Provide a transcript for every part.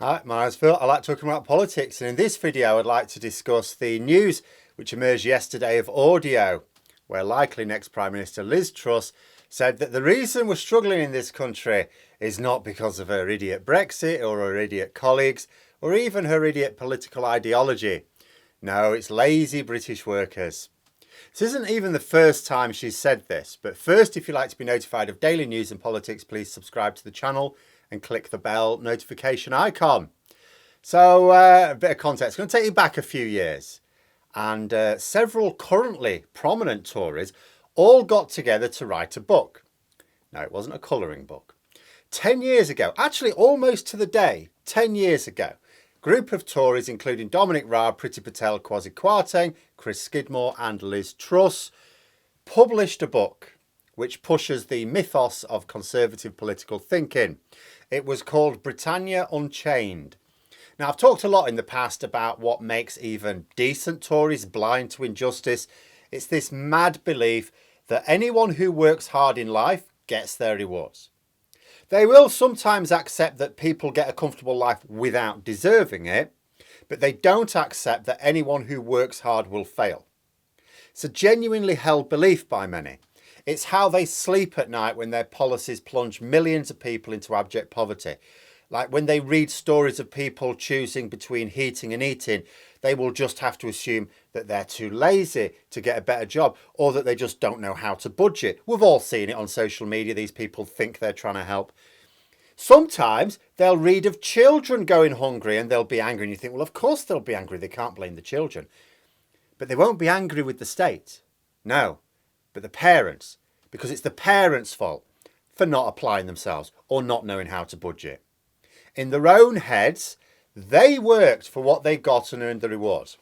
Hi, my name's Phil. I like talking about politics, and in this video I'd like to discuss the news which emerged yesterday of audio, where likely next Prime Minister Liz Truss said that the reason we're struggling in this country is not because of her idiot Brexit or her idiot colleagues or even her idiot political ideology. No, it's lazy British workers. This isn't even the first time she's said this, but first, if you'd like to be notified of daily news and politics, please subscribe to the channel and click the bell notification icon. So a bit of context. I'm going to take you back a few years, and several currently prominent Tories all got together to write a book. No, it wasn't a colouring book. 10 years ago, actually almost to the day, 10 years ago, a group of Tories, including Dominic Raab, Priti Patel, Kwasi Kwarteng, Chris Skidmore and Liz Truss, published a book which pushes the mythos of conservative political thinking. It was called Britannia Unchained. Now, I've talked a lot in the past about what makes even decent Tories blind to injustice. It's this mad belief that anyone who works hard in life gets their rewards. They will sometimes accept that people get a comfortable life without deserving it, but they don't accept that anyone who works hard will fail. It's a genuinely held belief by many. It's how they sleep at night when their policies plunge millions of people into abject poverty. Like when they read stories of people choosing between heating and eating, they will just have to assume that they're too lazy to get a better job or that they just don't know how to budget. We've all seen it on social media. These people think they're trying to help. Sometimes they'll read of children going hungry and they'll be angry. And you think, well, of course they'll be angry. They can't blame the children. But they won't be angry with the state. No, but the parents, because it's the parents' fault for not applying themselves or not knowing how to budget. In their own heads, they worked for what they got and earned the rewards.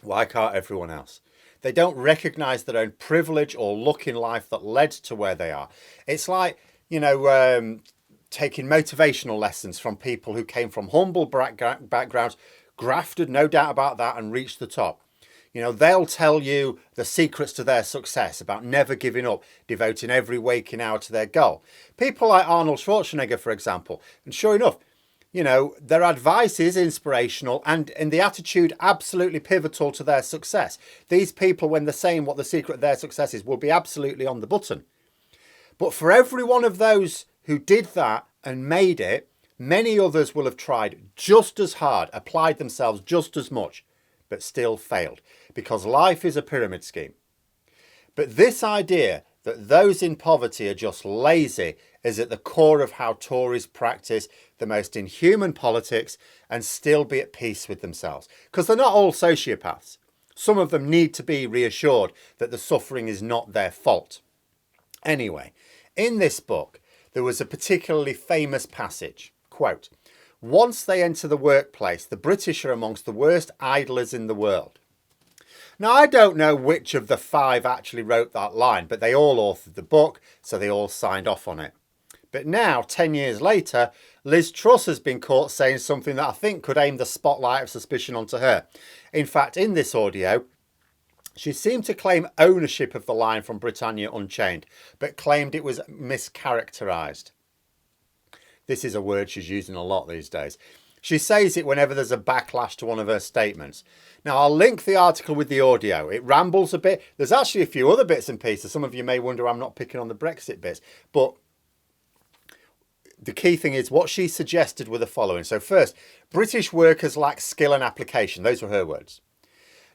Why can't everyone else? They don't recognise their own privilege or luck in life that led to where they are. It's like, taking motivational lessons from people who came from humble backgrounds, grafted, no doubt about that, and reached the top. They'll tell you the secrets to their success about never giving up, devoting every waking hour to their goal. People like Arnold Schwarzenegger, for example, and sure enough, their advice is inspirational and the attitude absolutely pivotal to their success. These people, when they're saying what the secret of their success is, will be absolutely on the button. But for every one of those who did that and made it, many others will have tried just as hard, applied themselves just as much, but still failed, because life is a pyramid scheme. But this idea that those in poverty are just lazy is at the core of how Tories practice the most inhuman politics and still be at peace with themselves. Because they're not all sociopaths. Some of them need to be reassured that the suffering is not their fault. Anyway, in this book, there was a particularly famous passage, quote, "Once they enter the workplace, the British are amongst the worst idlers in the world." Now, I don't know which of the five actually wrote that line, but they all authored the book, so they all signed off on it. But now, 10 years later, Liz Truss has been caught saying something that I think could aim the spotlight of suspicion onto her. In fact, in this audio, she seemed to claim ownership of the line from Britannia Unchained, but claimed it was mischaracterised. This is a word she's using a lot these days. She says it whenever there's a backlash to one of her statements. Now, I'll link the article with the audio. It rambles a bit. There's actually a few other bits and pieces. Some of you may wonder I'm not picking on the Brexit bits. But the key thing is what she suggested were the following. So first, British workers lack skill and application. Those were her words.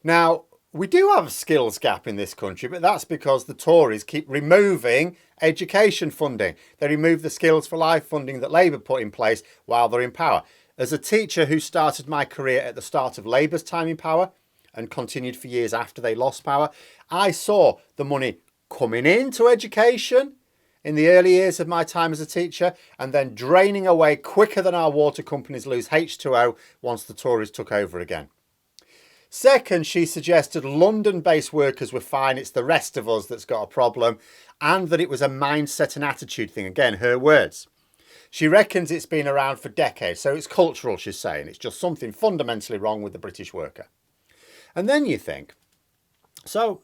Now, we do have a skills gap in this country, but that's because the Tories keep removing education funding. They remove the Skills for Life funding that Labour put in place while they're in power. As a teacher who started my career at the start of Labour's time in power and continued for years after they lost power, I saw the money coming into education in the early years of my time as a teacher and then draining away quicker than our water companies lose H2O once the Tories took over again. Second, she suggested London-based workers were fine, it's the rest of us that's got a problem, and that it was a mindset and attitude thing. Again, her words. She reckons it's been around for decades, so it's cultural, she's saying. It's just something fundamentally wrong with the British worker. And then you think, so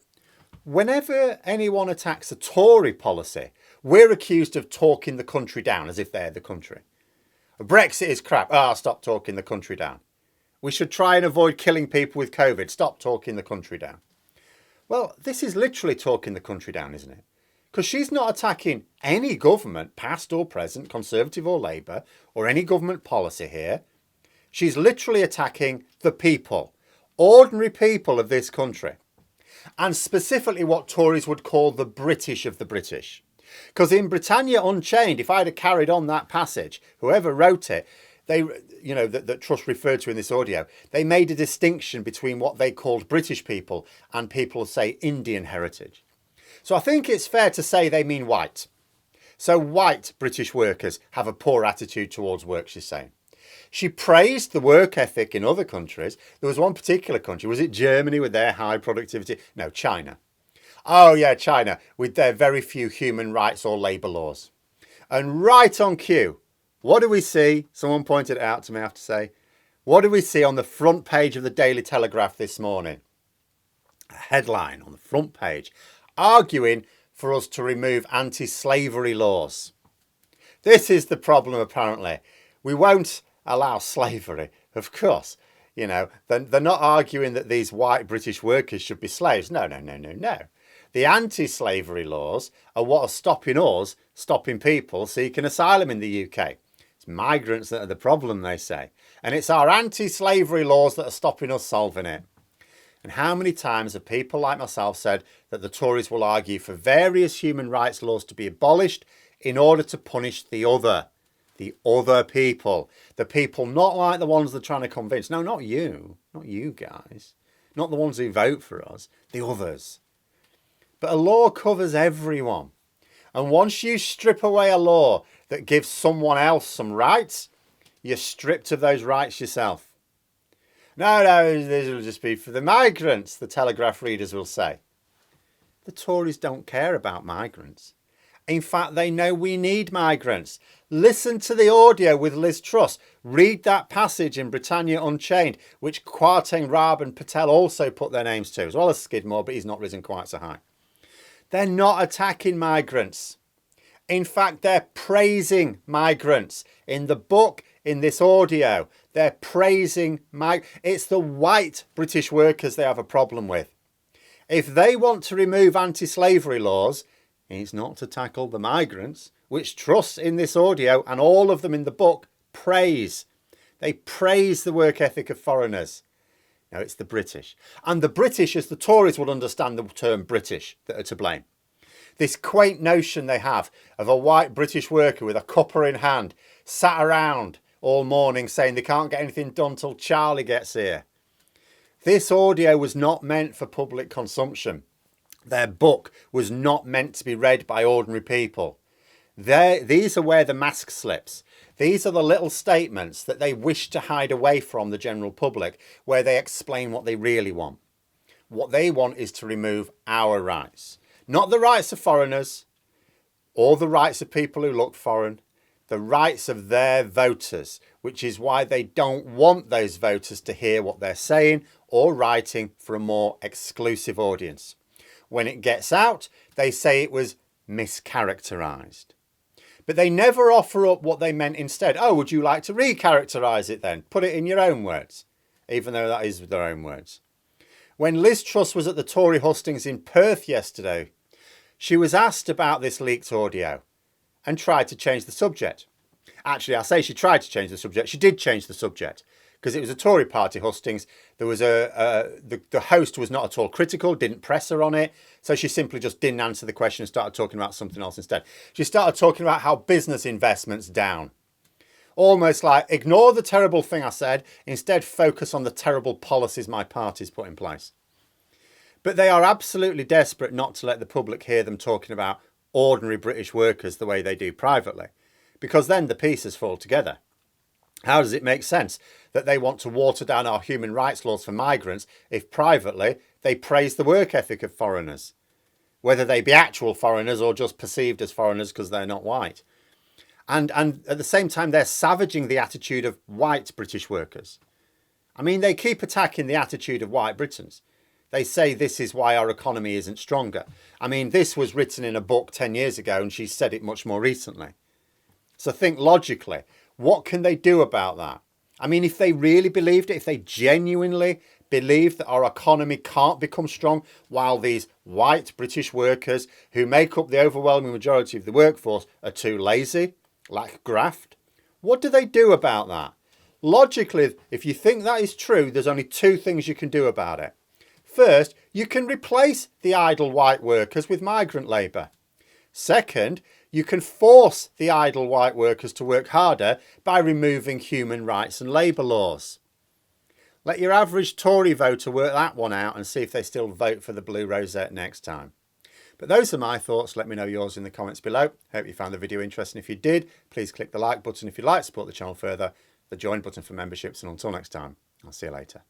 whenever anyone attacks a Tory policy, we're accused of talking the country down as if they're the country. Brexit is crap. Stop talking the country down. We should try and avoid killing people with COVID. Stop talking the country down. Well, this is literally talking the country down, isn't it? Because she's not attacking any government, past or present, Conservative or Labour, or any government policy here. She's literally attacking the people, ordinary people of this country. And specifically what Tories would call the British of the British. Because in Britannia Unchained, if I'd have carried on that passage, whoever wrote it, that Truss referred to in this audio, they made a distinction between what they called British people and people, say, Indian heritage. So I think it's fair to say they mean white. So white British workers have a poor attitude towards work, she's saying. She praised the work ethic in other countries. There was one particular country, was it Germany with their high productivity? No, China. Oh yeah, China, with their very few human rights or labour laws. And right on cue, what do we see? Someone pointed it out to me, I have to say. What do we see on the front page of the Daily Telegraph this morning? A headline on the front page, arguing for us to remove anti-slavery laws. This is the problem, apparently. We won't allow slavery, of course. You know, they're not arguing that these white British workers should be slaves. No. The anti-slavery laws are what are stopping us, stopping people seeking asylum in the UK. It's migrants that are the problem, they say. And it's our anti-slavery laws that are stopping us solving it. And how many times have people like myself said that the Tories will argue for various human rights laws to be abolished in order to punish the other people, the people not like the ones they're trying to convince. No, not you guys, not the ones who vote for us, the others. But a law covers everyone. And once you strip away a law that gives someone else some rights, you're stripped of those rights yourself. No, this will just be for the migrants, the Telegraph readers will say. The Tories don't care about migrants. In fact, they know we need migrants. Listen to the audio with Liz Truss. Read that passage in Britannia Unchained, which Kwarteng, Raab and Patel also put their names to, as well as Skidmore, but he's not risen quite so high. They're not attacking migrants. In fact, they're praising migrants. In the book, in this audio, they're praising it's the white British workers they have a problem with. If they want to remove anti-slavery laws, it's not to tackle the migrants, which Truss in this audio and all of them in the book praise. They praise the work ethic of foreigners. No, it's the British. And the British, as the Tories would understand the term British, that are to blame. This quaint notion they have of a white British worker with a cuppa in hand, sat around all morning saying they can't get anything done till Charlie gets here. This audio was not meant for public consumption. Their book was not meant to be read by ordinary people. These are where the mask slips. These are the little statements that they wish to hide away from the general public, where they explain what they really want. What they want is to remove our rights. Not the rights of foreigners or the rights of people who look foreign. The rights of their voters, which is why they don't want those voters to hear what they're saying or writing for a more exclusive audience. When it gets out, they say it was mischaracterised. But they never offer up what they meant instead. Oh, would you like to recharacterise it then? Put it in your own words, even though that is their own words. When Liz Truss was at the Tory hustings in Perth yesterday, she was asked about this leaked audio and tried to change the subject. Actually, I say she tried to change the subject. She did change the subject because it was a Tory party hustings. There was the host was not at all critical, didn't press her on it. So she simply just didn't answer the question and started talking about something else instead. She started talking about how business investment's down. Almost like, ignore the terrible thing I said, instead focus on the terrible policies my party's put in place. But they are absolutely desperate not to let the public hear them talking about ordinary British workers the way they do privately, because then the pieces fall together. How does it make sense that they want to water down our human rights laws for migrants if privately they praise the work ethic of foreigners, whether they be actual foreigners or just perceived as foreigners because they're not white? And at the same time, they're savaging the attitude of white British workers. I mean, they keep attacking the attitude of white Britons. They say this is why our economy isn't stronger. I mean, this was written in a book 10 years ago and she said it much more recently. So think logically. What can they do about that? I mean, if they really believed it, if they genuinely believe that our economy can't become strong while these white British workers who make up the overwhelming majority of the workforce are too lazy, lack graft, what do they do about that? Logically, if you think that is true, there's only two things you can do about it. First, you can replace the idle white workers with migrant labour. Second, you can force the idle white workers to work harder by removing human rights and labour laws. Let your average Tory voter work that one out and see if they still vote for the blue rosette next time. But those are my thoughts. Let me know yours in the comments below. Hope you found the video interesting. If you did, please click the like button if you'd like to support the channel further, the join button for memberships, and until next time, I'll see you later.